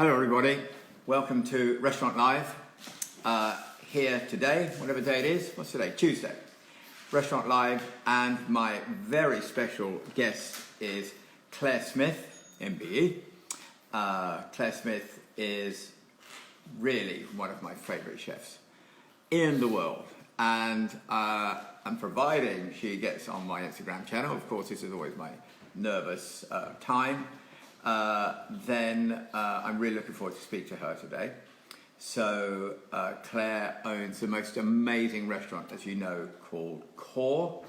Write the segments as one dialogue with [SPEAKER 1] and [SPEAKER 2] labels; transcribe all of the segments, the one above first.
[SPEAKER 1] Hello everybody, welcome to Restaurant Live. Here today, whatever day it is, what's today? Tuesday. Restaurant Live, and my very special guest is Clare Smyth MBE. Clare Smyth is really one of my favourite chefs in the world, and providing she gets on my Instagram channel, of course this is always my nervous time, then I'm really looking forward to speak to her today. So Clare owns the most amazing restaurant, as you know, called Core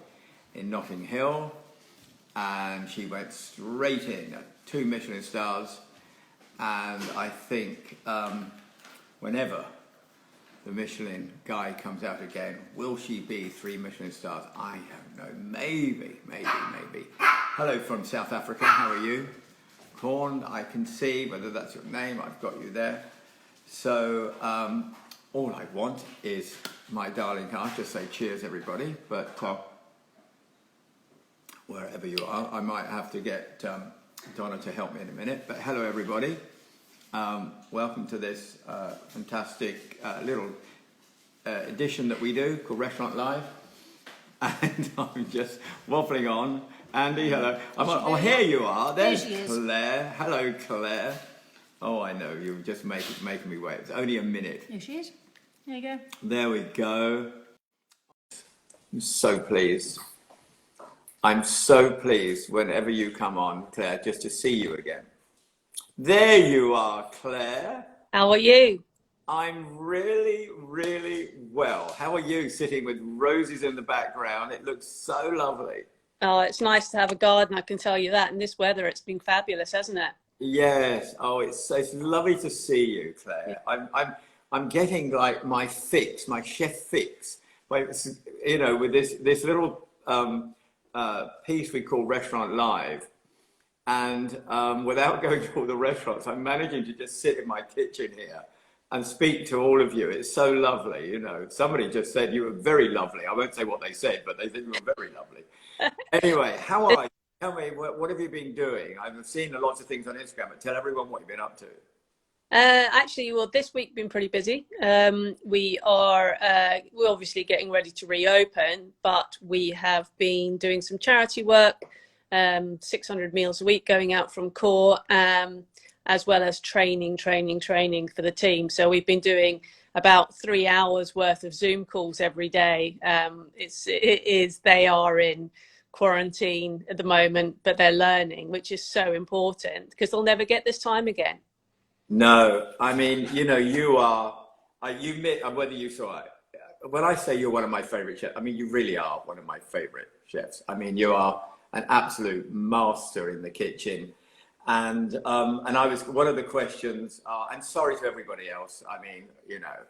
[SPEAKER 1] in Notting Hill, and she went straight in at 2 Michelin stars, and I think whenever the Michelin guy comes out again, will she be 3 Michelin stars? I don't know, maybe. Hello from South Africa, how are you? Corn, I can see, whether that's your name, I've got you there. So all I want is my darling heart, just say cheers everybody, but wherever you are, I might have to get Donna to help me in a minute, but hello everybody. Welcome to this fantastic little edition that we do called Restaurant Live, and I'm just waffling on. Andy, hello. Oh, here you are. There's Clare. Hello, Clare. Oh, I know. You're just making me wait. It's only a minute.
[SPEAKER 2] Here she is. There you go.
[SPEAKER 1] There we go. I'm so pleased. I'm so pleased whenever you come on, Clare, just to see you again. There you are, Clare.
[SPEAKER 2] How are you?
[SPEAKER 1] I'm really, really well. How are you, sitting with roses in the background? It looks so lovely.
[SPEAKER 2] Oh, it's nice to have a garden, I can tell you that. In this weather, it's been fabulous, hasn't it?
[SPEAKER 1] Yes. Oh, it's lovely to see you, Clare. Yeah. I'm getting like my fix, my chef fix. You know, with this little piece we call Restaurant Live, and without going to all the restaurants, I'm managing to just sit in my kitchen here and speak to all of you. It's so lovely, you know. Somebody just said you were very lovely. I won't say what they said, but they said you were very lovely. Anyway, how are you? Tell me, what have you been doing? I've seen lots of things on Instagram, but tell everyone what you've been up to.
[SPEAKER 2] Actually, well, this week been pretty busy. We're obviously getting ready to reopen, but we have been doing some charity work, 600 meals a week going out from Core, as well as training for the team. So we've been doing about 3 hours worth of Zoom calls every day. They are in quarantine at the moment, but they're learning, which is so important because they'll never get this time again.
[SPEAKER 1] No, I mean, you know, whether you saw it, when I say you're one of my favorite chefs, I mean, you really are one of my favorite chefs. I mean, you are an absolute master in the kitchen. And I was, one of the questions, and sorry to everybody else, I mean, you know,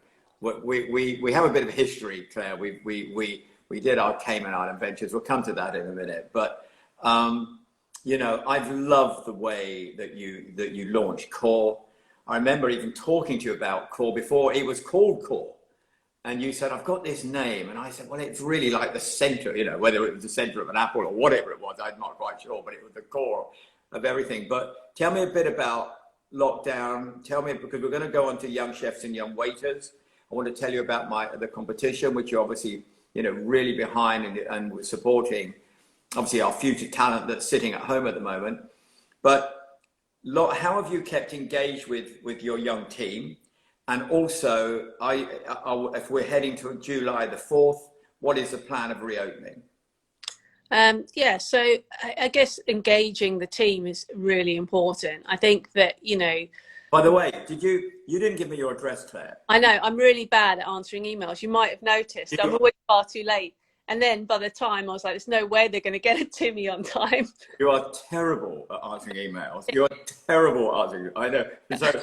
[SPEAKER 1] we have a bit of history, Clare. We did our Cayman Island ventures. We'll come to that in a minute. But, you know, I've loved the way that you launched Core. I remember even talking to you about Core before it was called Core. And you said, I've got this name. And I said, well, it's really like the center, you know, whether it was the center of an apple or whatever it was, I'm not quite sure, but it was the core of everything. But tell me a bit about lockdown. Tell me, because we're going to go on to young chefs and young waiters. I want to tell you about the competition, which you're obviously, you know, really behind and supporting, obviously, our future talent that's sitting at home at the moment. But how have you kept engaged with your young team? And also, if we're heading to July the 4th, what is the plan of reopening?
[SPEAKER 2] Yeah, so I guess engaging the team is really important. I think that, you know...
[SPEAKER 1] By the way, you didn't give me your address, Clare.
[SPEAKER 2] I know, I'm really bad at answering emails. You might have noticed. I'm always far too late. And then by the time I was like, there's no way they're going to get it to me on time.
[SPEAKER 1] You are terrible at answering emails. You are terrible at answering. I know. So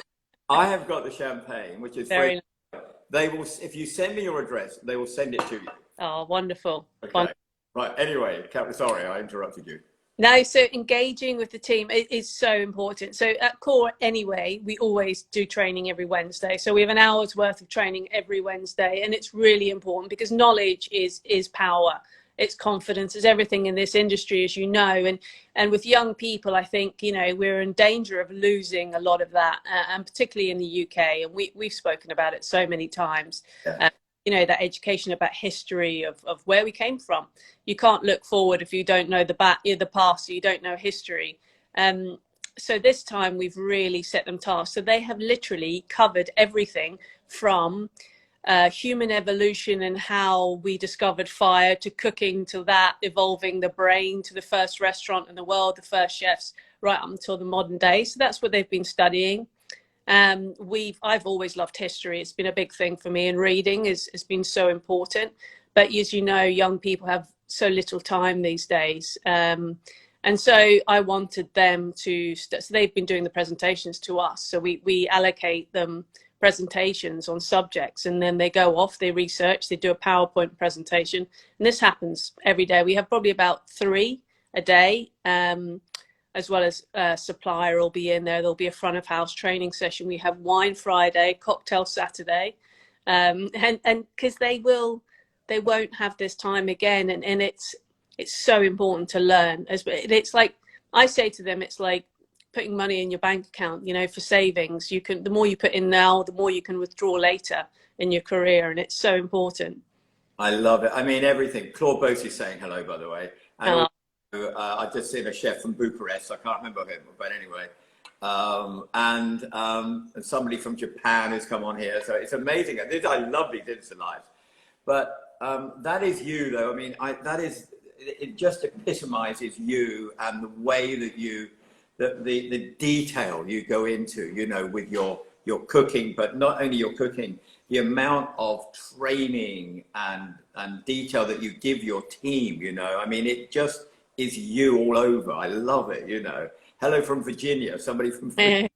[SPEAKER 1] I have got the champagne, which is
[SPEAKER 2] very
[SPEAKER 1] free. They will, if you send me your address, they will send it to you.
[SPEAKER 2] Oh, wonderful.
[SPEAKER 1] Okay.
[SPEAKER 2] Wonderful.
[SPEAKER 1] Right. Anyway, sorry, I interrupted you.
[SPEAKER 2] No, so engaging with the team is so important. So at Core, anyway, we always do training every Wednesday. So we have an hour's worth of training every Wednesday, and it's really important because knowledge is power. it's confidence, it's everything in this industry, as you know. And with young people, I think, you know, we're in danger of losing a lot of that, and particularly in the UK. And we've spoken about it so many times.
[SPEAKER 1] Yeah.
[SPEAKER 2] You know, that education about history of where we came from. You can't look forward if you don't know the past, so you don't know history. So this time we've really set them tasks. So they have literally covered everything from human evolution and how we discovered fire, to cooking, to that evolving the brain, to the first restaurant in the world, the first chefs, right up until the modern day. So that's what they've been studying. I've always loved history. It's been a big thing for me, and reading has been so important. But as you know, young people have so little time these days. And so I wanted them to, so they've been doing the presentations to us. So we allocate them presentations on subjects, and then they go off, they research, they do a PowerPoint presentation. And this happens every day. We have probably about 3 a day, as well as supplier will be in there. There'll be a front of house training session. We have wine Friday, cocktail Saturday. And because they won't have this time again. And it's so important to learn. It's like, I say to them, it's like putting money in your bank account, you know, for savings. The more you put in now, the more you can withdraw later in your career. And it's so important.
[SPEAKER 1] I love it. I mean, everything. Claude Bose is saying hello, by the way. And I've just seen a chef from Bucharest. I can't remember him, but anyway. And somebody from Japan has come on here. So it's amazing. I love these Insta lives. But that is you, though. I mean, it just epitomizes you and the way that the detail you go into, you know, with your cooking, but not only your cooking, the amount of training and detail that you give your team, you know. I mean, it just is you all over. I love it, you know. Hello from Virginia, somebody from Virginia.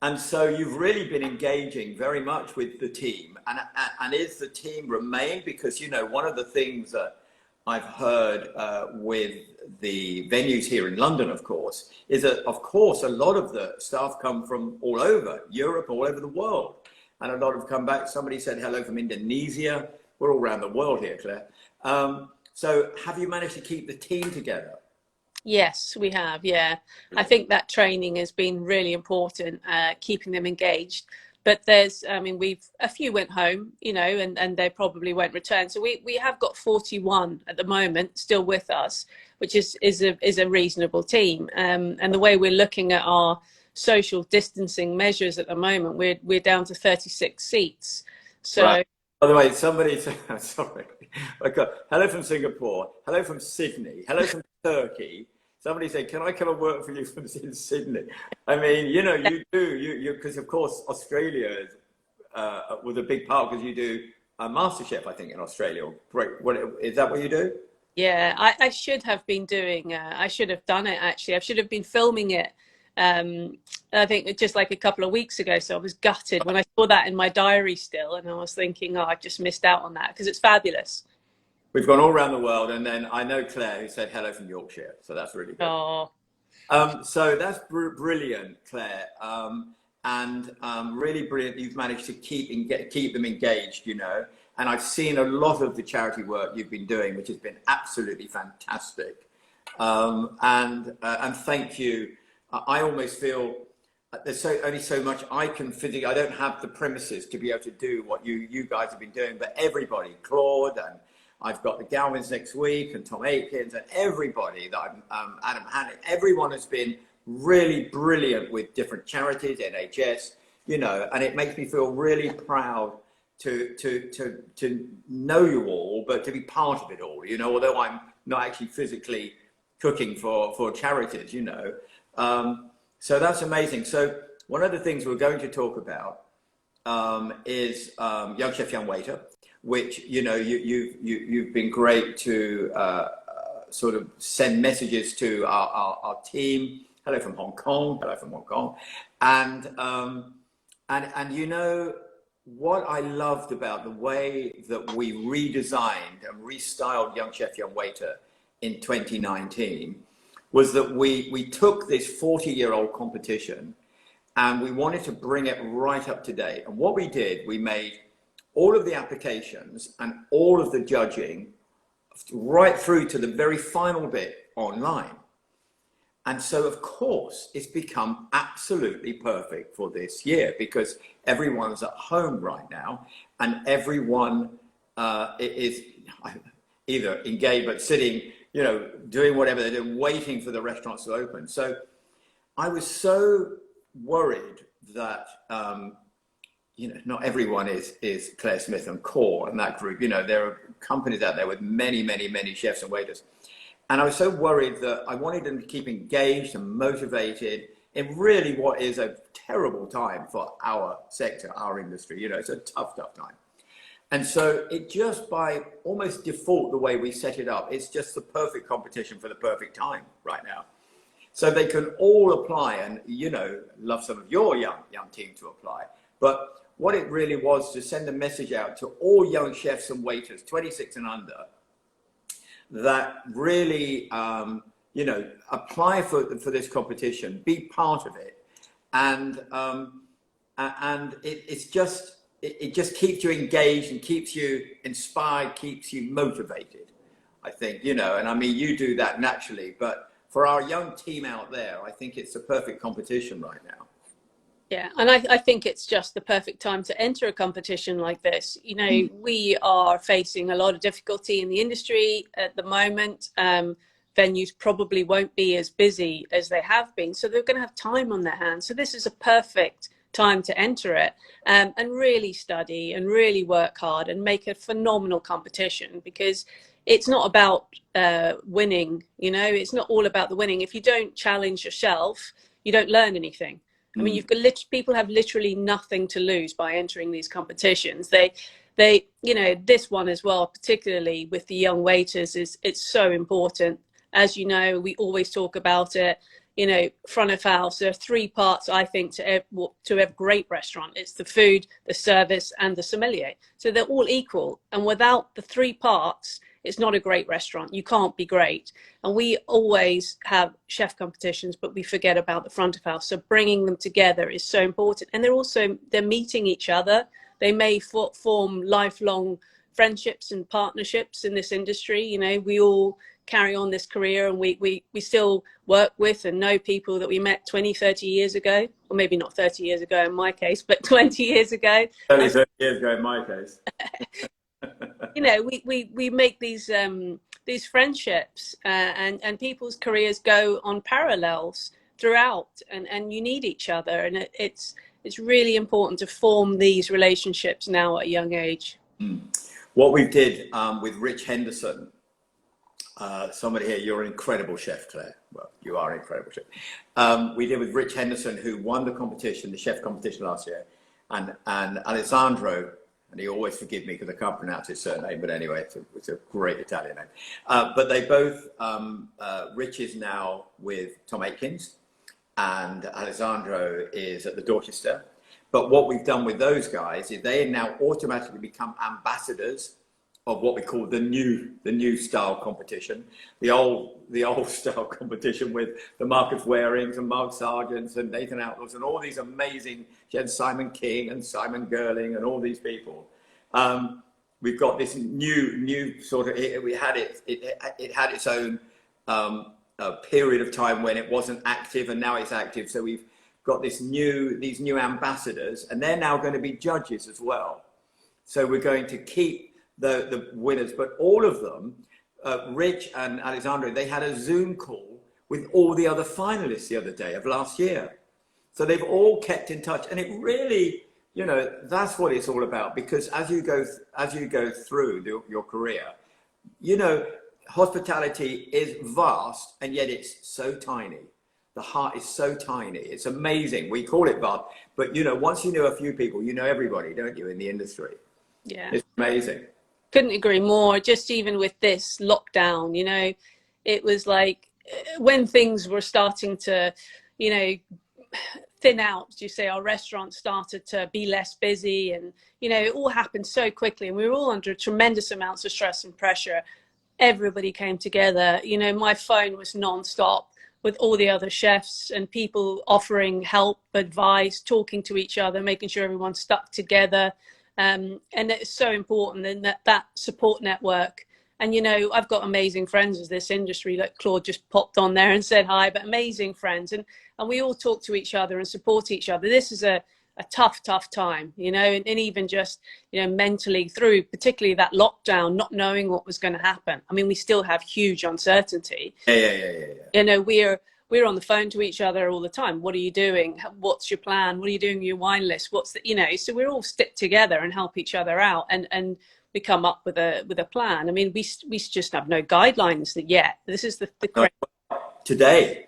[SPEAKER 1] And so you've really been engaging very much with the team. And is the team remain? Because, you know, one of the things that I've heard with the venues here in London, of course, is that, of course, a lot of the staff come from all over Europe, all over the world. And a lot have come back. Somebody said hello from Indonesia. We're all around the world here, Claire. So have you managed to keep the team together?
[SPEAKER 2] Yes, we have. Yeah, I think that training has been really important, keeping them engaged. But a few went home, you know, and they probably won't return. So we have got 41 at the moment still with us, which is a reasonable team. And the way we're looking at our social distancing measures at the moment, we're down to 36 seats. So. Right.
[SPEAKER 1] By the way, somebody said, sorry, hello from Singapore, hello from Sydney, hello from Turkey. Somebody said, can I come and work for you from Sydney? I mean, you know, you do, because of course, Australia was a big part, because you do a MasterChef, I think, in Australia. Great. Is that what you do?
[SPEAKER 2] Yeah, I should have been doing, I should have done it, actually. I should have been filming it. I think just like a couple of weeks ago. So I was gutted when I saw that in my diary still. And I was thinking, oh, I've just missed out on that, because it's fabulous.
[SPEAKER 1] We've gone all around the world. And then I know Claire, who said hello from Yorkshire. So that's really good.
[SPEAKER 2] Oh.
[SPEAKER 1] So that's brilliant, Claire. And really brilliant. You've managed to keep them engaged, you know. And I've seen a lot of the charity work you've been doing, which has been absolutely fantastic. And thank you. I almost feel there's only so much I can physically. I don't have the premises to be able to do what you guys have been doing. But everybody, Claude, and I've got the Galvins next week, and Tom Aikens, and everybody that Adam Hannon. Everyone has been really brilliant with different charities, NHS, you know, and it makes me feel really proud to know you all, but to be part of it all, you know, although I'm not actually physically cooking for charities, you know. So that's amazing. So one of the things we're going to talk about is Young Chef, Young Waiter, which, you know, you've been great to sort of send messages to our team. Hello from Hong Kong. Hello from Hong Kong. And you know, what I loved about the way that we redesigned and restyled Young Chef, Young Waiter in 2019 was that we took this 40-year-old competition and we wanted to bring it right up to date. And what we did, we made all of the applications and all of the judging right through to the very final bit online. And so, of course, it's become absolutely perfect for this year because everyone's at home right now and everyone is either engaged but sitting, you know, doing whatever they're doing, waiting for the restaurants to open. So I was so worried that, you know, not everyone is Clare Smyth and Core and that group. You know, there are companies out there with many, many, many chefs and waiters. And I was so worried that I wanted them to keep engaged and motivated in really what is a terrible time for our sector, our industry. You know, it's a tough, tough time. And so it just by almost default, the way we set it up, it's just the perfect competition for the perfect time right now. So they can all apply and, you know, love some of your young team to apply. But what it really was to send a message out to all young chefs and waiters, 26 and under, that really, you know, apply for this competition, be part of it. And it just keeps you engaged and keeps you inspired, keeps you motivated, I think, you know, and I mean, you do that naturally, but for our young team out there, I think it's a perfect competition right now.
[SPEAKER 2] Yeah, and I think it's just the perfect time to enter a competition like this. You know, we are facing a lot of difficulty in the industry at the moment. Venues probably won't be as busy as they have been, so they're going to have time on their hands. So this is a perfect time to enter it and really study and really work hard and make a phenomenal competition, because it's not about winning. You know, it's not all about the winning. If you don't challenge yourself, you don't learn anything. I mean, you've got people have literally nothing to lose by entering these competitions. They, you know, this one as well, particularly with the young waiters, it's so important. As you know, we always talk about it. You know, front of house. There are three parts, I think, to every great restaurant. It's the food, the service, and the sommelier. So they're all equal. And without the three parts, it's not a great restaurant. You can't be great. And we always have chef competitions, but we forget about the front of house. So bringing them together is so important. And they're meeting each other. They may form lifelong friendships and partnerships in this industry. You know, we all carry on this career and we still work with and know people that we met 20, 30 years ago, or maybe not 30 years ago in my case, but 20 years ago.
[SPEAKER 1] 30 years ago in my case.
[SPEAKER 2] You know, we make these friendships and people's careers go on parallels throughout, and you need each other, and it's really important to form these relationships now at a young age.
[SPEAKER 1] What we did with Rich Henderson, somebody here, you're an incredible chef, Claire. Well, you are an incredible chef. We did with Rich Henderson, who won the competition, the chef competition last year, and Alessandro. And he always forgive me because I can't pronounce his surname, but anyway, it's a great Italian name. But they both, Rich is now with Tom Atkins and Alessandro is at the Dorchester. But what we've done with those guys is they now automatically become ambassadors of what we call the new style competition, the old style competition with the Marcus Warings and Mark Sargents and Nathan Outlaws and all these amazing, Simon King and Simon Gerling and all these people. We've got this new sort of, it had its own period of time when it wasn't active, and now it's active. So we've got these new ambassadors, and they're now going to be judges as well. So we're going to keep the winners, but all of them, Rich and Alessandro, they had a Zoom call with all the other finalists the other day of last year. So they've all kept in touch, and it really, you know, that's what it's all about. Because as you go through your career, you know, hospitality is vast, and yet it's so tiny. The heart is so tiny. It's amazing. We call it vast, but you know, once you know a few people, you know everybody, don't you, in the industry? Yeah, it's amazing.
[SPEAKER 2] Couldn't agree more. Just even with this lockdown, you know, it was like when things were starting to, you know, thin out, as you say, our restaurants started to be less busy, and, you know, it all happened so quickly, and we were all under tremendous amounts of stress and pressure. Everybody came together. You know, my phone was non-stop with all the other chefs and people offering help, advice, talking to each other, making sure everyone stuck together. And it's so important in that support network. And, you know, I've got amazing friends in this industry, like Claude just popped on there and said hi, but amazing friends. And we all talk to each other and support each other. This is a tough time, you know, and even just, you know, mentally through particularly that lockdown, not knowing what was going to happen. I mean, we still have huge uncertainty.
[SPEAKER 1] Yeah.
[SPEAKER 2] You know, we're on the phone to each other all the time. What are you doing? What's your plan? What are you doing with your wine list? What's the, you know, so we're all stick together and help each other out, and we come up with a plan. I mean, we just have no guidelines yet. This is the
[SPEAKER 1] today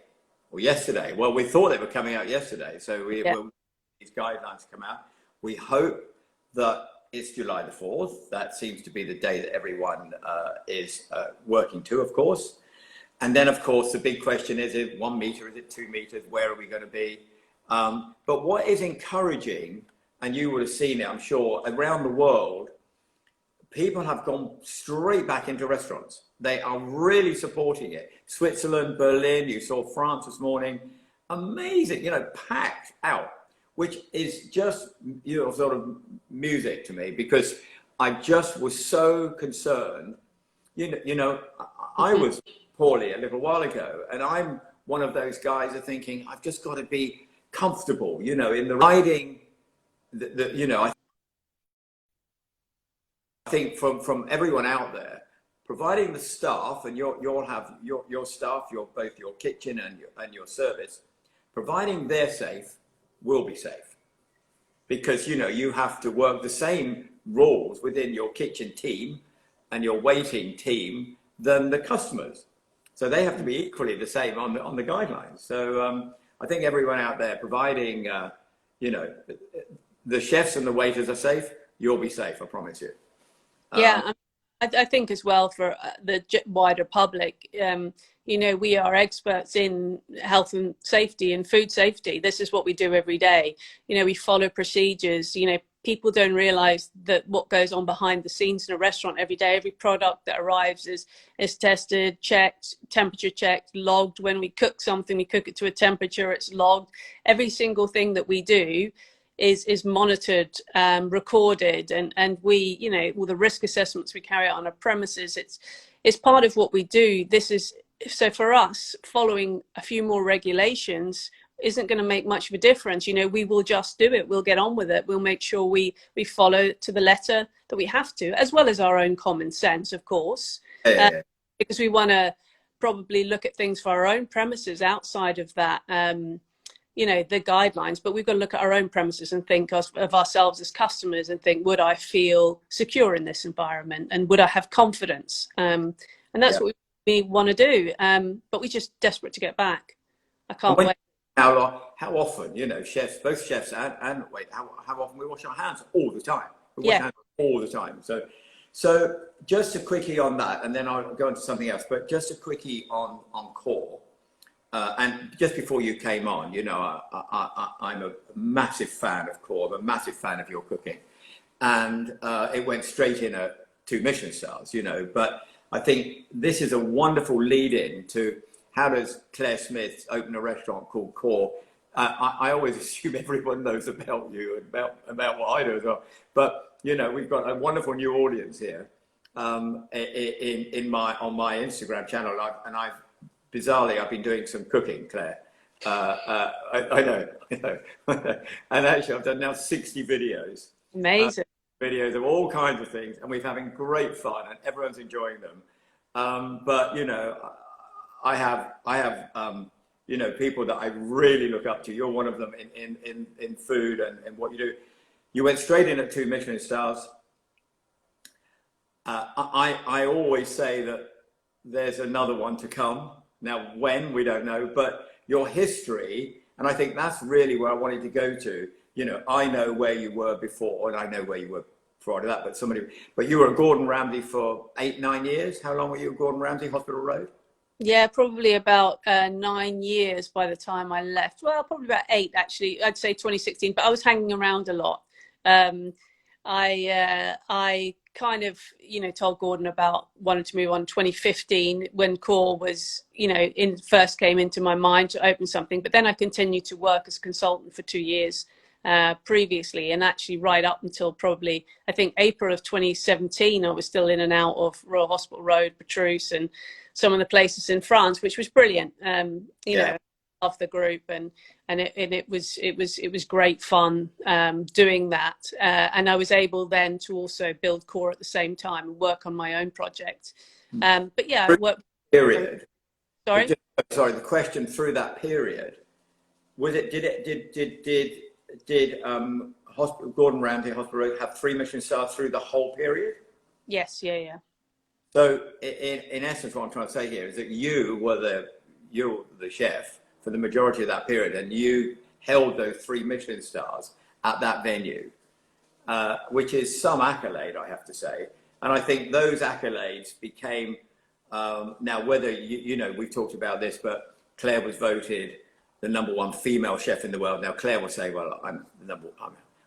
[SPEAKER 1] or yesterday. Well, we thought they were coming out yesterday, so these guidelines come out. We hope that it's July the 4th. That seems to be the day that everyone is working to, of course. And then, of course, the big question is it 1 meter? Is it 2 meters? Where are we going to be? But what is encouraging, and you would have seen it, I'm sure, around the world, people have gone straight back into restaurants. They are really supporting it. Switzerland, Berlin, you saw France this morning. Amazing, you know, packed out, which is just, you know, sort of music to me, because I just was so concerned. You know, I was poorly a little while ago, and I'm one of those guys are thinking, I've just got to be comfortable, you know, in the riding, you know, I think from everyone out there, providing the staff, and you'll have your staff, both your kitchen and your service, providing they're safe, will be safe. Because, you know, you have to work the same rules within your kitchen team and your waiting team than the customers. So they have to be equally the same on the guidelines. So I think everyone out there, providing, you know, the chefs and the waiters are safe, you'll be safe, I promise you.
[SPEAKER 2] Yeah, I think as well for the wider public, you know, we are experts in health and safety and food safety. This is what we do every day. You know, we follow procedures. You know, people don't realize that what goes on behind the scenes in a restaurant every day. Every product that arrives is tested, checked, temperature checked, logged. When we cook something, we cook it to a temperature, it's logged. Every single thing that we do is monitored, recorded, and we, you know, all the risk assessments we carry out on our premises, it's part of what we do. This is, so for us, following a few more regulations isn't going to make much of a difference. You know, we will just do it. We'll get on with it. We'll make sure we follow to the letter that we have to, as well as our own common sense, of course, because we want to probably look at things for our own premises outside of that, you know, the guidelines, but we've got to look at our own premises and think of ourselves as customers and think, would I feel secure in this environment, and would I have confidence? And that's what we want to do. But we're just desperate to get back. I can't wait.
[SPEAKER 1] How often, you know, chefs, both chefs and wait, how often we wash our hands? All the time. We wash our hands all the time. So just a quickie on that, and then I'll go into something else, but just a quickie on core. And just before you came on, you know, I'm a massive fan of core. I'm a massive fan of your cooking. And it went straight in at 2 Michelin stars, you know, but I think this is a wonderful lead-in to how does Clare Smyth open a restaurant called Core. I always assume everyone knows about you and about what I do as well. But, you know, we've got a wonderful new audience here on my Instagram channel. Bizarrely, I've been doing some cooking, Claire. I know. And actually, I've done now 60 videos.
[SPEAKER 2] Amazing.
[SPEAKER 1] Videos of all kinds of things, and we're having great fun, and everyone's enjoying them. But, you know, I have you know, people that I really look up to. You're one of them in food and what you do. You went straight in at 2 Michelin stars. I always say that there's another one to come. Now, when, we don't know, but your history, and I think that's really where I wanted to go to. You know, I know where you were before, and I know where you were prior to that, but you were at Gordon Ramsay for 8-9 years. How long were you at Gordon Ramsay, Hospital Road? Yeah,
[SPEAKER 2] probably about 9 years by the time I left. Well, probably about 8, actually. I'd say 2016, but I was hanging around a lot. I kind of, you know, told Gordon about wanting to move on 2015 when Core was, you know, first came into my mind to open something. But then I continued to work as a consultant for 2 years previously, and actually right up until probably, I think, April of 2017, I was still in and out of Royal Hospital Road, Petrus, and some of the places in France, which was brilliant. You know, of the group, and it was great fun doing that, and I was able then to also build core at the same time and work on my own project. But yeah, I worked.
[SPEAKER 1] Period.
[SPEAKER 2] Sorry.
[SPEAKER 1] Sorry. The question through that period was it? Did Hospital Gordon Ramsay Hospital Road have 3 Michelin stars through the whole period?
[SPEAKER 2] Yes. Yeah.
[SPEAKER 1] So in essence, what I'm trying to say here is that you're the chef for the majority of that period, and you held those 3 Michelin stars at that venue, which is some accolade, I have to say. And I think those accolades became, now whether, you know, we've talked about this, but Claire was voted the #1 female chef in the world. Now Claire will say, well,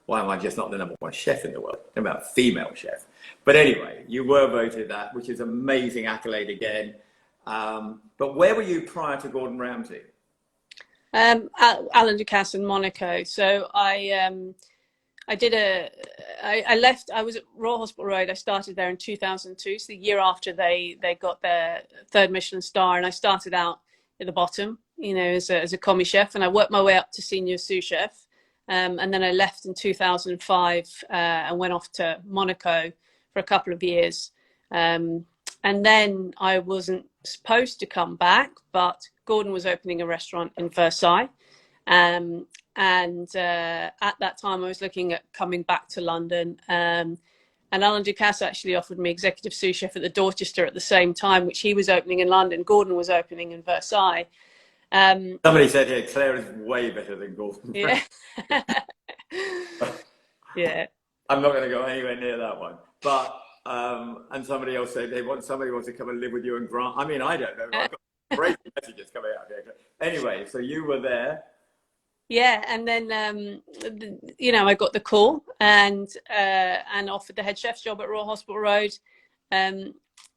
[SPEAKER 1] why am I just not the #1 chef in the world? I'm about female chef. But anyway, you were voted that, which is amazing accolade again. But where were you prior to Gordon Ramsay?
[SPEAKER 2] Alain Ducasse in Monaco. So I left, I was at Royal Hospital Road. I started there in 2002, so the year after they got their 3rd Michelin star, and I started out at the bottom, you know, as a commis chef, and I worked my way up to senior sous chef. And then I left in 2005 and went off to Monaco for a couple of years. And then I wasn't supposed to come back, but Gordon was opening a restaurant in Versailles. And at that time, I was looking at coming back to London. And Alain Ducasse actually offered me executive sous chef at the Dorchester at the same time, which he was opening in London. Gordon was opening in Versailles.
[SPEAKER 1] Somebody said here, Claire is way better than Gordon.
[SPEAKER 2] Yeah. Yeah.
[SPEAKER 1] I'm not going to go anywhere near that one. But, and somebody else said somebody wants to come and live with you and Grant. I mean, I don't know. I've got great messages coming out here. Anyway, so you were there.
[SPEAKER 2] Yeah, and then you know, I got the call and offered the head chef's job at Royal Hospital Road, and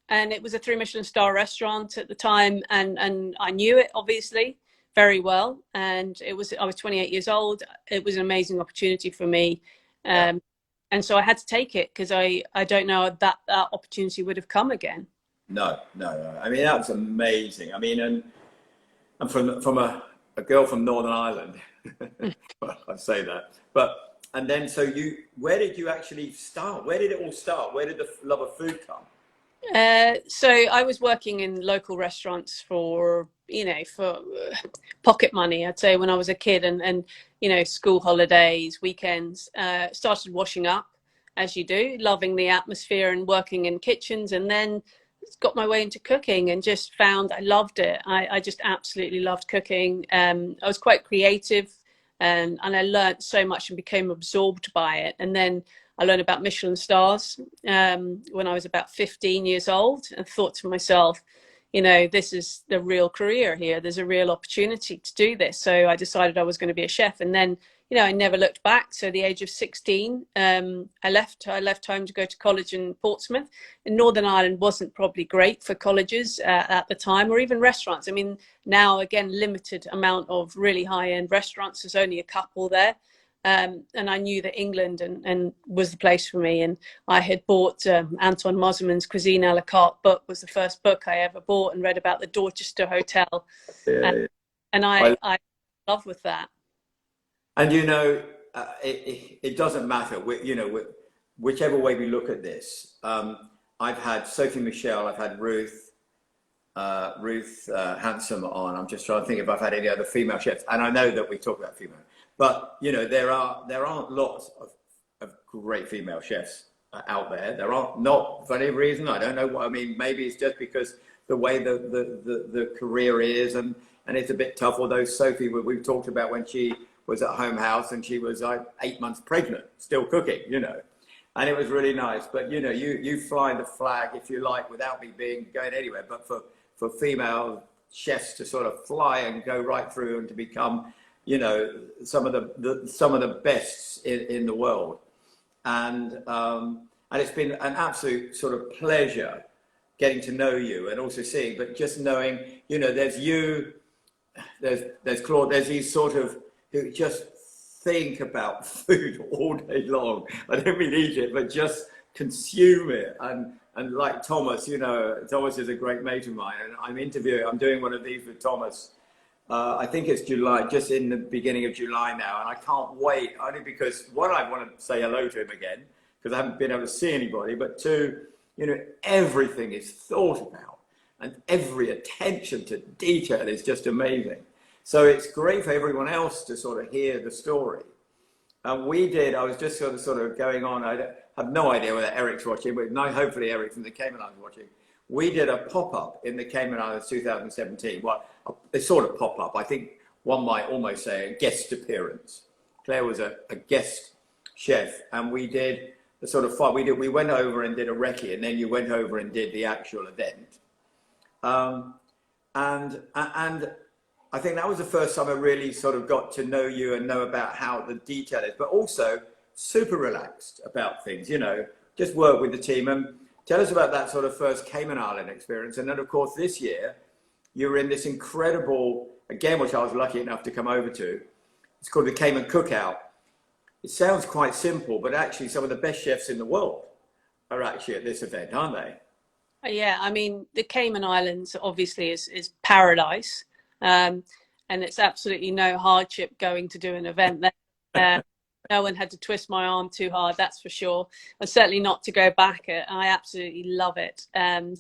[SPEAKER 2] it was a 3 Michelin star restaurant at the time, and I knew it obviously very well, and I was 28 years old. It was an amazing opportunity for me, and so I had to take it, because I don't know that opportunity would have come again. No.
[SPEAKER 1] I mean, that's amazing. I mean, and I'm from a girl from Northern Ireland. Well, I say that, but and then so where did you actually start? Where did it all start? Where did the love of food come?
[SPEAKER 2] So I was working in local restaurants for pocket money, I'd say, when I was a kid, and you know, school holidays, weekends. Started washing up, as you do, loving the atmosphere and working in kitchens, and then got my way into cooking and just found I loved it. I just absolutely loved cooking. I was quite creative, and I learned so much and became absorbed by it. And then I learned about Michelin stars when I was about 15 years old, and thought to myself, you know, this is the real career here. There's a real opportunity to do this. So I decided I was going to be a chef, and then, you know, I never looked back. So at the age of 16, I left home to go to college in Portsmouth. In Northern Ireland wasn't probably great for colleges at the time, or even restaurants. I mean, now, again, limited amount of really high-end restaurants. There's only a couple there. And I knew that England and was the place for me. And I had bought Anton Mosman's Cuisine à la Carte book. Was the first book I ever bought, and read about the Dorchester Hotel. And I love with that.
[SPEAKER 1] And, you know, it doesn't matter, whichever way we look at this. I've had Sophie Michelle, I've had Ruth Handsome on. I'm just trying to think if I've had any other female chefs. And I know that we talk about female, but, you know, there aren't lots of great female chefs out there. There aren't, not for any reason. I don't know what, I mean, maybe it's just because the way the career is, and it's a bit tough. Although Sophie, we've talked about when she was at Home House and she was like 8 months pregnant, still cooking, you know, and it was really nice. But, you know, you fly the flag, if you like, without me going anywhere, but for female chefs to sort of fly and go right through and to become, you know, some of the best in the world. And it's been an absolute sort of pleasure getting to know you, and also seeing, but just knowing, you know, there's you, there's Claude, there's these sort of, who just think about food all day long. I don't mean eat it, but just consume it. And like Thomas, you know, Thomas is a great mate of mine, and I'm doing one of these with Thomas. I think it's July, just in the beginning of July now, and I can't wait, only because, one, I want to say hello to him again, because I haven't been able to see anybody, but two, you know, everything is thought about, and every attention to detail is just amazing. So it's great for everyone else to sort of hear the story. And I was just sort of going on, I have no idea whether Eric's watching, but hopefully Eric from the Cayman Islands is watching. We did a pop-up in the Cayman Islands 2017. Well, a sort of pop-up. I think one might almost say a guest appearance. Claire was a guest chef, and we did the sort of we went over and did a recce, and then you went over and did the actual event. And I think that was the first time I really sort of got to know you and know about how the detail is, but also super relaxed about things, you know, just work with the team. And tell us about that sort of first Cayman Island experience. And then, of course, this year, you were in this incredible, again, which I was lucky enough to come over to. It's called the Cayman Cookout. It sounds quite simple, but actually some of the best chefs in the world are actually at this event, aren't they?
[SPEAKER 2] Yeah, I mean, the Cayman Islands obviously is paradise. And it's absolutely no hardship going to do an event there. No one had to twist my arm too hard, that's for sure. And certainly not to go back. I absolutely love it.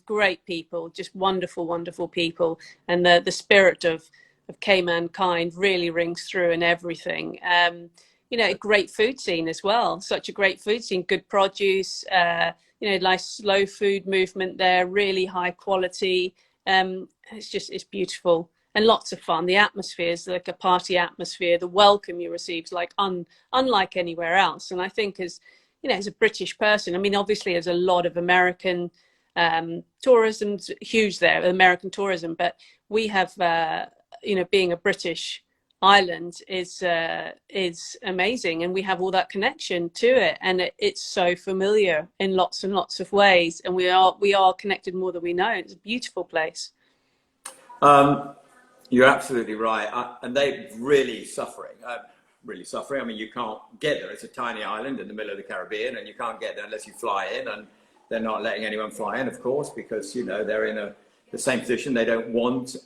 [SPEAKER 2] Great people, just wonderful, wonderful people. And the spirit of Cayman kind really rings through in everything. You know, a great food scene as well. Such a great food scene, good produce, you know, nice slow food movement there, really high quality. It's beautiful. And lots of fun. The atmosphere is like a party atmosphere. The welcome you receive is like unlike anywhere else. And I think as, you know, as a British person, I mean, obviously there's a lot of American tourism's huge there, American tourism, but we have, you know, being a British island is amazing. And we have all that connection to it. And it's so familiar in lots and lots of ways. And we are connected more than we know. It's a beautiful place.
[SPEAKER 1] You're absolutely right. And they're really suffering. I mean, you can't get there. It's a tiny island in the middle of the Caribbean, and you can't get there unless you fly in. And they're not letting anyone fly in, of course, because, you know, they're in the same position. They don't want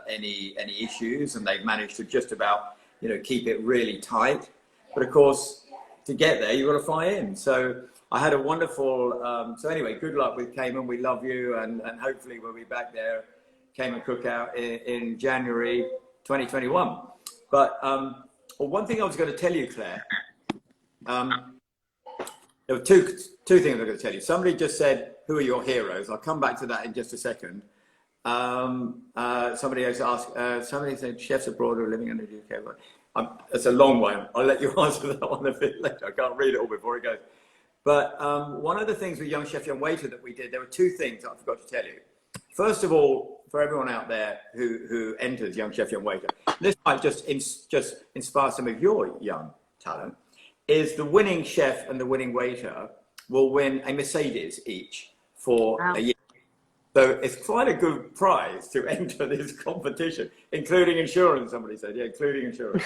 [SPEAKER 1] any issues, and they've managed to just about, you know, keep it really tight. But of course, to get there, you've got to fly in. So I had a wonderful, so anyway, good luck with Cayman. We love you, and hopefully we'll be back there, Cayman Cookout in January 2021. But well, one thing I was going to tell you, Claire, there were two things I'm going to tell you. Somebody just said, who are your heroes? I'll come back to that in just a second. Somebody else asked, somebody said chefs abroad who are living in the UK. It's a long one. I'll let you answer that one a bit later. I can't read it all before it goes. But one of the things with Young Chef, Young Waiter that we did, there were two things I forgot to tell you. First of all, for everyone out there who enters Young Chef, Young Waiter, this might just inspire some of your young talent, is the winning chef and the winning waiter will win a Mercedes each for a year. So it's quite a good prize to enter this competition, including insurance, somebody said. Yeah, including insurance,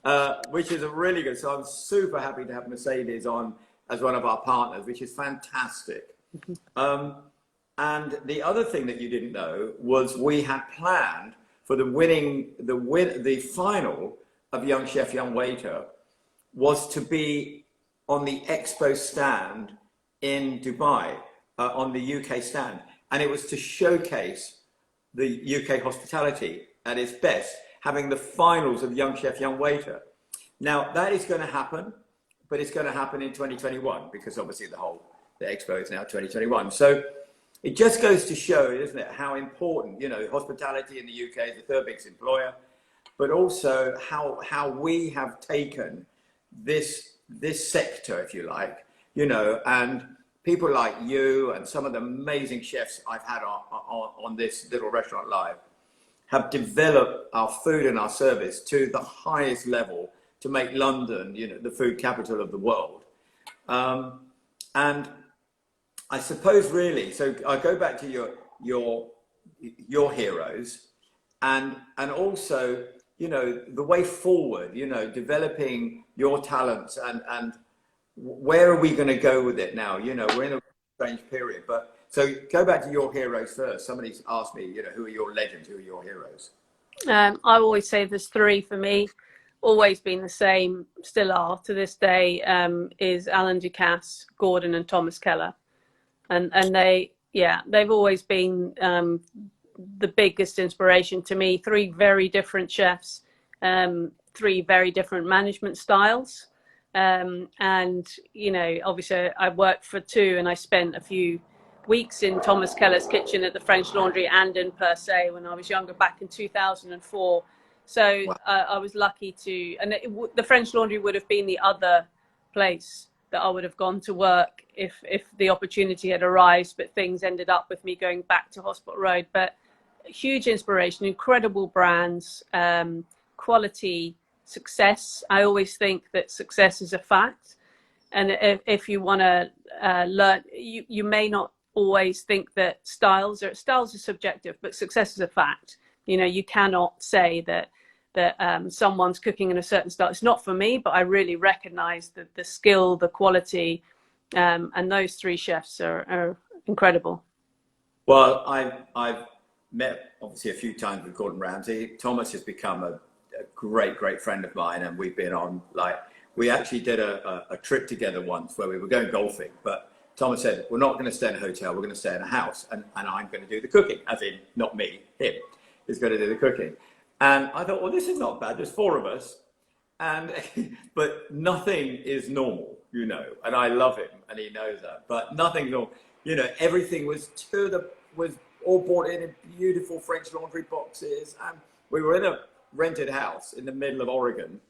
[SPEAKER 1] yeah. Which is a really good. So I'm super happy to have Mercedes on as one of our partners, which is fantastic. And the other thing that you didn't know was we had planned for the final of Young Chef, Young Waiter was to be on the Expo stand in Dubai, on the UK stand. And it was to showcase the UK hospitality at its best, having the finals of Young Chef, Young Waiter. Now, that is going to happen, but it's going to happen in 2021, because obviously the Expo is now 2021. So it just goes to show, isn't it, how important, you know, hospitality in the UK is the third biggest employer, but also how we have taken this sector, if you like, you know, and people like you and some of the amazing chefs I've had on this little restaurant live have developed our food and our service to the highest level to make London, you know, the food capital of the world. And I suppose really, so I go back to your heroes, and also, you know, the way forward, you know, developing your talents and where are we going to go with it now? You know, we're in a strange period, but so go back to your heroes first. Somebody's asked me, you know, who are your legends? Who are your heroes?
[SPEAKER 2] I always say there's three for me, always been the same, still are to this day, is Alan Ducasse, Gordon and Thomas Keller. And they've always been the biggest inspiration to me. Three very different chefs, three very different management styles. And, you know, obviously I worked for two and I spent a few weeks in Thomas Keller's kitchen at the French Laundry and in Per Se when I was younger, back in 2004. So
[SPEAKER 1] Wow.
[SPEAKER 2] I was lucky to, and the French Laundry would have been the other place that I would have gone to work if the opportunity had arisen, but things ended up with me going back to Hospital Road. But huge inspiration, incredible brands, quality, success. I always think that success is a fact. And if you want to learn, you may not always think that styles are subjective, but success is a fact. You know, you cannot say that someone's cooking in a certain style. It's not for me, but I really recognize the skill, the quality, and those three chefs are incredible.
[SPEAKER 1] Well, I've met obviously a few times with Gordon Ramsay. Thomas has become a great friend of mine, and we've been on, like, we actually did a trip together once where we were going golfing, but Thomas said, we're not going to stay in a hotel, we're going to stay in a house, and I'm going to do the cooking, as in not me, him is going to do the cooking. And I thought, well, this is not bad, there's four of us, and but nothing is normal, you know, and I love him and he knows that, but nothing's normal. You know, everything was all bought in beautiful French Laundry boxes, and we were in a rented house in the middle of Oregon.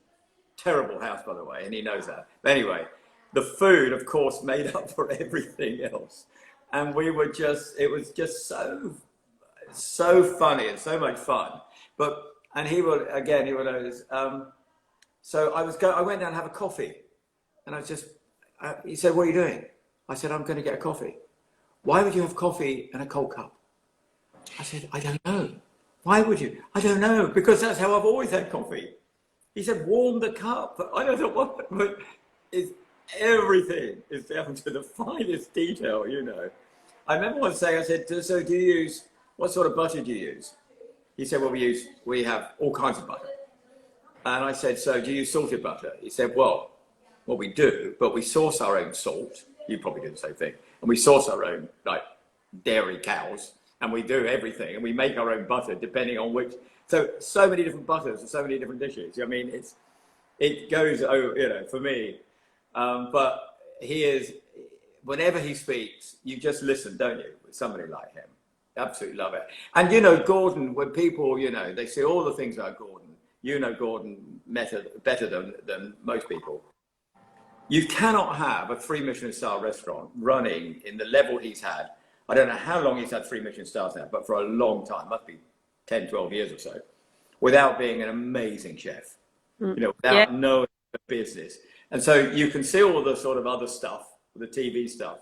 [SPEAKER 1] Terrible house, by the way, and he knows that. But anyway, the food, of course, made up for everything else. And we were just, it was just so funny and so much fun. But, and he would always, so I went down to have a coffee, and I was just, he said, what are you doing? I said, I'm going to get a coffee. Why would you have coffee in a cold cup? I said, I don't know. Why would you? I don't know, because that's how I've always had coffee. He said, warm the cup. But I don't know what, but everything is down to the finest detail, you know. I remember once saying, I said, so do you use, what sort of butter do you use? He said, well, we have all kinds of butter. And I said, so do you use salted butter? He said, well, we do, but we source our own salt. You probably do the same thing. And we source our own, like, dairy cows. And we do everything, and we make our own butter depending on which. So many different butters and so many different dishes. I mean, it goes over, you know, for me. But he is, whenever he speaks, you just listen, don't you? With somebody like him, absolutely love it. And you know, Gordon, when people, you know, they say all the things about Gordon. You know, Gordon better than most people. You cannot have a 3 Michelin star restaurant running in the level he's had. I don't know how long he's had 3 Michelin stars now, but for a long time, must be 10, 12 years or so, without being an amazing chef, you know, without knowing the business. And so you can see all the sort of other stuff, the TV stuff,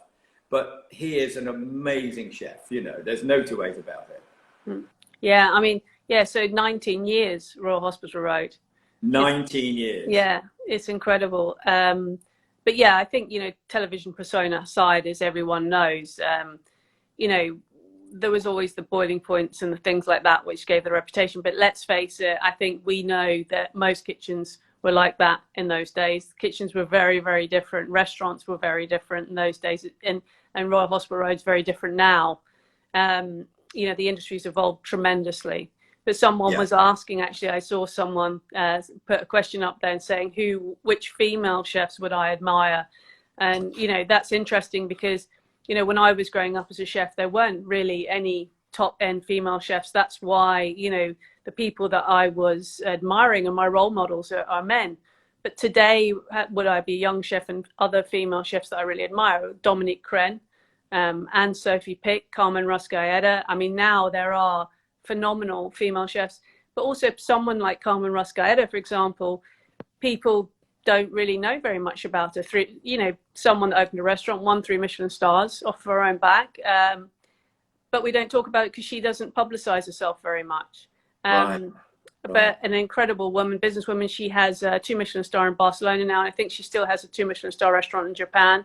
[SPEAKER 1] but he is an amazing chef, you know, there's no two ways about it.
[SPEAKER 2] Yeah, I mean, yeah, so 19 years, Royal Hospital Road.
[SPEAKER 1] 19 years.
[SPEAKER 2] Yeah, it's incredible. But yeah, I think, you know, television persona aside, as everyone knows, you know, there was always the boiling points and the things like that which gave the reputation. But let's face it, I think we know that most kitchens were like that in those days. Kitchens were very, very different. Restaurants were very different in those days. And Royal Hospital Road's very different now. You know, the industry's evolved tremendously. But someone was asking, actually, I saw someone put a question up there and saying, which female chefs would I admire? And, you know, that's interesting because, you know, when I was growing up as a chef, there weren't really any top-end female chefs. That's why, you know, the people that I was admiring and my role models are men. But today, would I be a young chef and other female chefs that I really admire? Dominique Crenn, Anne-Sophie Pick, Carmen Ruscaeta. I mean, now there are phenomenal female chefs, but also someone like Carmen Ruscaeta, for example, people don't really know very much about her. You know, someone that opened a restaurant, won 3 Michelin stars off her own back, but we don't talk about it because she doesn't publicize herself very much.
[SPEAKER 1] Right. Right.
[SPEAKER 2] but an incredible woman, businesswoman. She has a 2 Michelin star in Barcelona now. I think she still has a 2 Michelin star restaurant in Japan.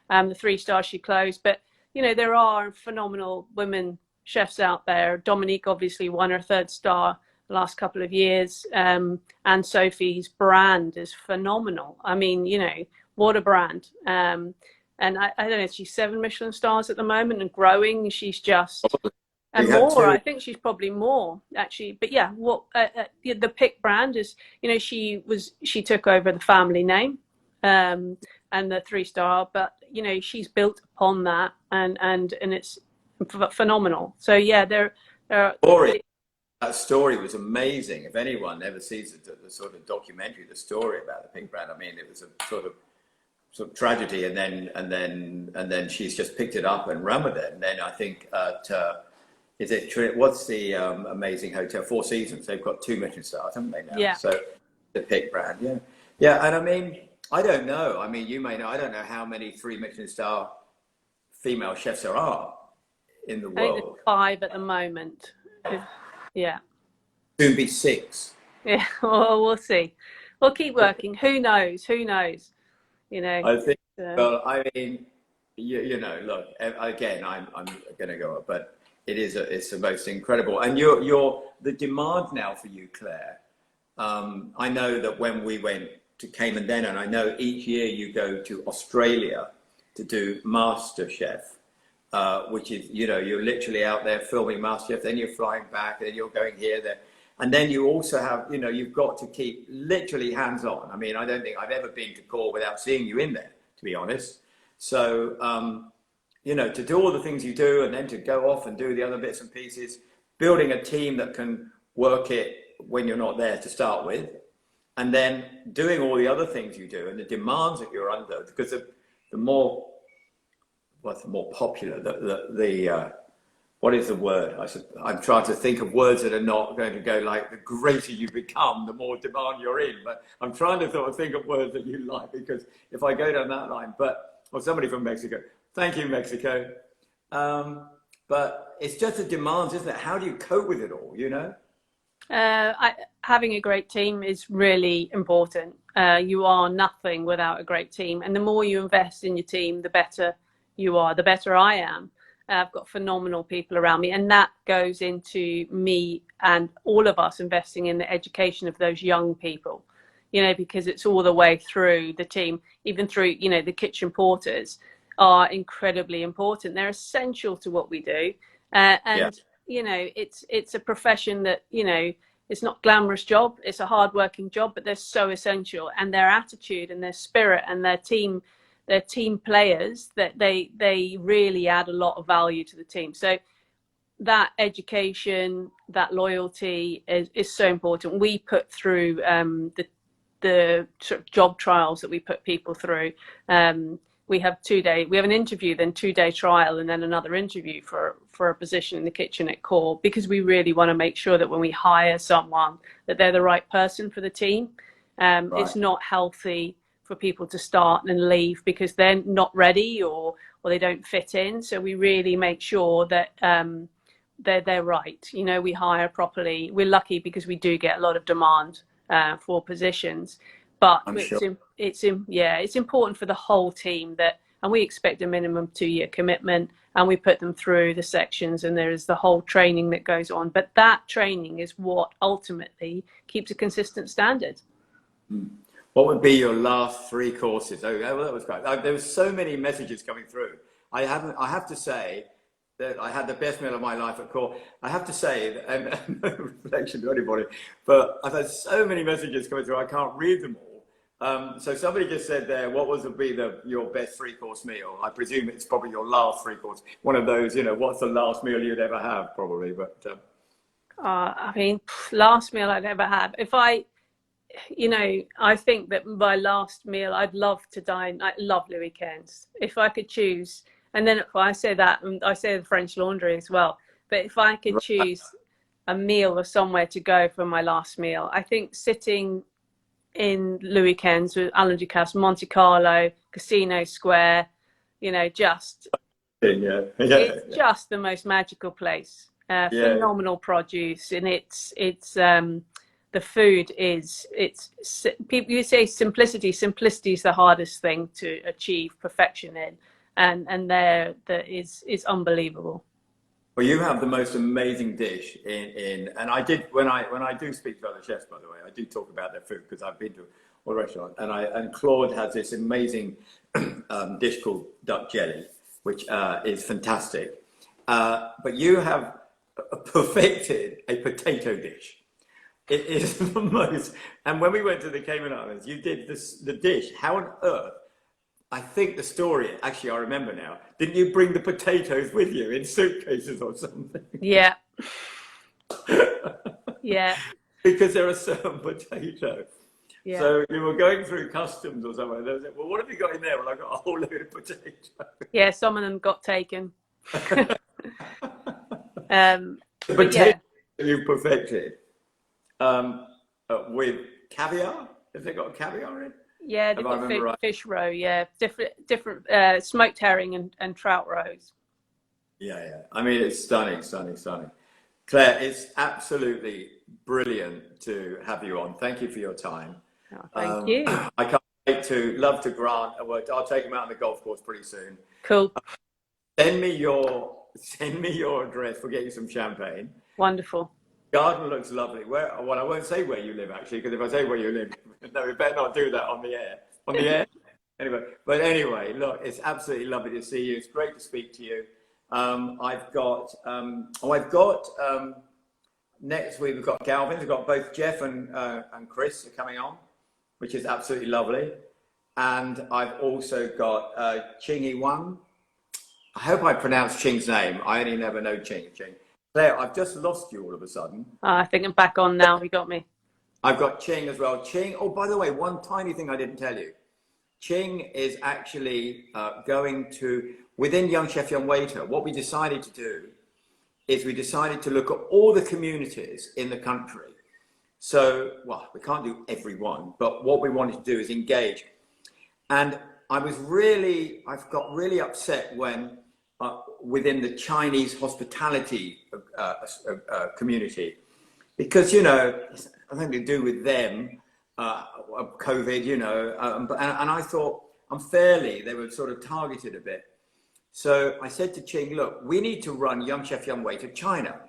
[SPEAKER 2] The 3 stars she closed. But, you know, there are phenomenal women chefs out there. Dominique obviously won her 3rd star the last couple of years. And Sophie's brand is phenomenal. I mean, you know, what a brand. And I don't know, she's 7 Michelin stars at the moment and growing. She's just...
[SPEAKER 1] We
[SPEAKER 2] And
[SPEAKER 1] had
[SPEAKER 2] more,
[SPEAKER 1] two.
[SPEAKER 2] I think she's probably more actually. But yeah, what the Pick brand is, you know, she took over the family name, and the 3 star. But you know, she's built upon that, and it's phenomenal. So yeah,
[SPEAKER 1] Story. That story was amazing. If anyone ever sees the sort of documentary, the story about the Pink brand, I mean, it was a sort of tragedy, and then she's just picked it up and run with it. And then I think what's the amazing hotel, Four Seasons? They've got 2 Michelin stars, haven't they now?
[SPEAKER 2] Yeah.
[SPEAKER 1] So the Pick brand, yeah, yeah. And I mean, I don't know. I mean, you may know. I don't know how many 3 Michelin star female chefs there are in the
[SPEAKER 2] I think
[SPEAKER 1] world.
[SPEAKER 2] there's 5 at the moment. Yeah.
[SPEAKER 1] Soon be 6.
[SPEAKER 2] Yeah. Well, we'll see. We'll keep working. Who knows? Who knows? You know.
[SPEAKER 1] I think. Well, I mean, you know, look. Again, I'm going to go up, but it's the most incredible. And the demand now for you, Claire. I know that when we went to Cayman then, and I know each year you go to Australia to do MasterChef, which is, you know, you're literally out there filming MasterChef, then you're flying back, and then you're going here, there. And then you also have, you know, you've got to keep literally hands-on. I mean, I don't think I've ever been to Core without seeing you in there, to be honest. So, you know, to do all the things you do and then to go off and do the other bits and pieces, building a team that can work it when you're not there to start with, and then doing all the other things you do and the demands that you're under, because the more popular, what is the word? I'm trying to think of words that are not going to go like, the greater you become, the more demand you're in. But I'm trying to sort of think of words that you like, because if I go down that line, or somebody from Mexico, thank you, Mexico. But it's just the demands, isn't it? How do you cope with it all, you know?
[SPEAKER 2] Having a great team is really important. You are nothing without a great team. And the more you invest in your team, the better you are, the better I am. I've got phenomenal people around me, and that goes into me and all of us investing in the education of those young people, you know, because it's all the way through the team, even through, you know, the kitchen porters are incredibly important. They're essential to what we do. You know, it's a profession that, you know, it's not a glamorous job. It's a hard-working job, but they're so essential, and their attitude and their spirit and their team players, that they really add a lot of value to the team. So that education, that loyalty is so important. We put through the sort of job trials that we put people through. We have an interview, then 2-day trial, and then another interview for a position in the kitchen at Core, because we really want to make sure that when we hire someone, that they're the right person for the team. Right. It's not healthy for people to start and leave because they're not ready or they don't fit in. So we really make sure that they're right. You know, we hire properly. We're lucky because we do get a lot of demand for positions, but it's important for the whole team and we expect a minimum 2-year commitment, and we put them through the sections, and there is the whole training that goes on. But that training is what ultimately keeps a consistent standard.
[SPEAKER 1] What would be your last 3 courses? Oh, well, that was great. There were so many messages coming through. I have to say that I had the best meal of my life at Core. I have to say, and no reflection to anybody, but I've had so many messages coming through, I can't read them all. So somebody just said there, what would be your best 3-course meal? I presume it's probably your last 3-course. One of those, you know, what's the last meal you'd ever have, probably. But
[SPEAKER 2] I mean, last meal I'd ever have. You know, I think that my last meal, I'd love to dine. I love Louis Quinze. If I could choose, and then if I say that, I say the French Laundry as well. But if I could choose a meal or somewhere to go for my last meal, I think sitting in Louis Quinze with Alain Ducasse, Monte Carlo, Casino Square, you know, just it's just the most magical place. Phenomenal produce, and it's the food is, people, you say simplicity is the hardest thing to achieve perfection in, and there is unbelievable.
[SPEAKER 1] Well, you have the most amazing dish and I did when I do speak to other chefs, by the way, I do talk about their food because I've been to all the restaurants, and Claude has this amazing dish called duck jelly, which is fantastic. But you have perfected a potato dish. It is the most. And when we went to the Cayman Islands, you did the dish. How on earth? I think the story, actually, I remember now. Didn't you bring the potatoes with you in suitcases or something?
[SPEAKER 2] Yeah. Yeah.
[SPEAKER 1] Because they're a certain potato.
[SPEAKER 2] Yeah.
[SPEAKER 1] So you were going through customs or something. They said, well, what have you got in there? Well, I got a whole load of potatoes.
[SPEAKER 2] Yeah, some of them got taken.
[SPEAKER 1] The potato you perfected with caviar. Has it got caviar in it?
[SPEAKER 2] Yeah, they've got fish roe. Yeah, different smoked herring and trout roes.
[SPEAKER 1] Yeah. I mean, it's stunning. Claire, it's absolutely brilliant to have you on. Thank you for your time.
[SPEAKER 2] Oh, thank you.
[SPEAKER 1] I can't wait to love to Grant. I'll take him out on the golf course pretty soon.
[SPEAKER 2] Cool.
[SPEAKER 1] Send me your address. We'll get you some champagne.
[SPEAKER 2] Wonderful.
[SPEAKER 1] Garden looks lovely. Well, I won't say where you live actually, because if I say where you live, no, we better not do that on the air. On the air. Anyway, look, it's absolutely lovely to see you. It's great to speak to you. I've got next week we've got Galvin. We've got both Jeff and Chris are coming on, which is absolutely lovely. And I've also got Ching Wang. I hope I pronounced Ching's name. I only never know Ching. Claire, I've just lost you all of a sudden.
[SPEAKER 2] I think I'm back on now. You got me.
[SPEAKER 1] I've got Ching as well. Ching, oh, by the way, one tiny thing I didn't tell you. Ching is actually going to, within Young Chef, Young Waiter, what we decided to do is we decided to look at all the communities in the country. So, well, we can't do every one, but what we wanted to do is engage. And I've got really upset when within the Chinese hospitality community, because, you know, it's nothing to do with them, COVID, you know, and I thought unfairly they were sort of targeted a bit. So I said to Ching, look, we need to run Young Chef, Young Waiter China.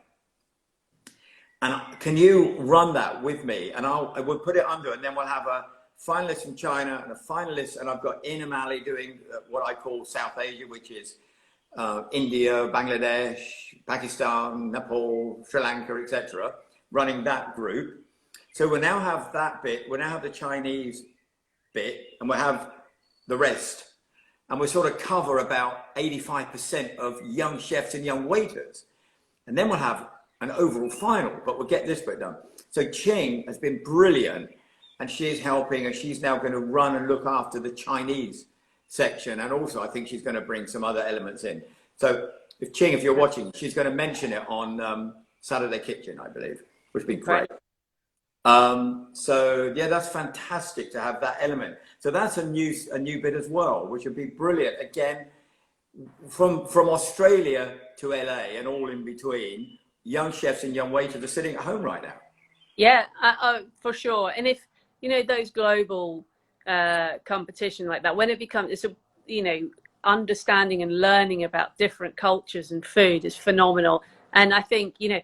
[SPEAKER 1] And can you run that with me? And I will put it under, and then we'll have a finalist from China and a finalist, and I've got Inam Ali doing what I call South Asia, which is India, Bangladesh, Pakistan, Nepal, Sri Lanka, etc., running that group. So we'll now have that bit, we'll now have the Chinese bit, and we'll have the rest. And we'll sort of cover about 85% of young chefs and young waiters. And then we'll have an overall final, but we'll get this bit done. So Ching has been brilliant, and she's helping, and she's now going to run and look after the Chinese section. And also, I think she's going to bring some other elements in. So if Ching, if you're watching, she's going to mention it on Saturday Kitchen, I believe, which would be great. So yeah, that's fantastic to have that element. So that's a new bit as well, which would be brilliant. Again, from Australia to LA and all in between, young chefs and young waiters are sitting at home right now.
[SPEAKER 2] Yeah, for sure. And if, you know, those global competition like that, when it becomes, it's a, you know, understanding and learning about different cultures and food is phenomenal. And I think, you know,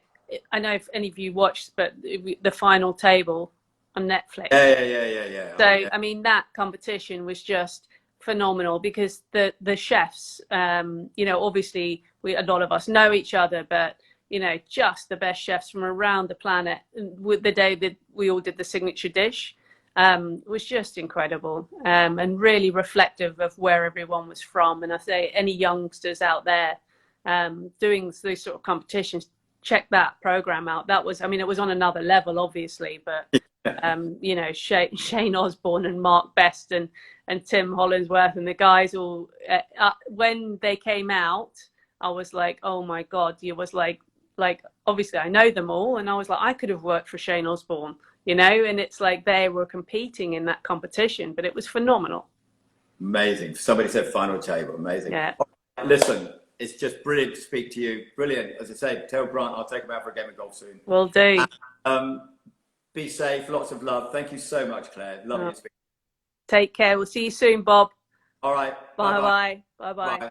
[SPEAKER 2] I know if any of you watched, but the Final Table on Netflix.
[SPEAKER 1] Yeah.
[SPEAKER 2] So, I mean, that competition was just phenomenal because the chefs, you know, obviously a lot of us know each other, but, you know, just the best chefs from around the planet. With the day that we all did the signature dish, was just incredible, and really reflective of where everyone was from. And I say any youngsters out there doing those sort of competitions, check that program out. That was, I mean, it was on another level, obviously, but you know, Shane Osborne and Mark Best and Tim Hollingsworth and the guys all, when they came out, I was like, oh my God, it was like obviously I know them all, and I was like, I could have worked for Shane Osborne, you know, and it's like they were competing in that competition, but it was phenomenal.
[SPEAKER 1] Amazing. Somebody said Final Table. Amazing.
[SPEAKER 2] Yeah.
[SPEAKER 1] Listen, it's just brilliant to speak to you. Brilliant. As I say, tell Grant I'll take him out for a game of golf soon.
[SPEAKER 2] Will do.
[SPEAKER 1] Be safe. Lots of love. Thank you so much, Claire. Lovely to speak.
[SPEAKER 2] Take care. We'll see you soon, Bob.
[SPEAKER 1] All right.
[SPEAKER 2] Bye
[SPEAKER 1] Bye-bye.
[SPEAKER 2] bye. Bye bye.
[SPEAKER 1] Bye.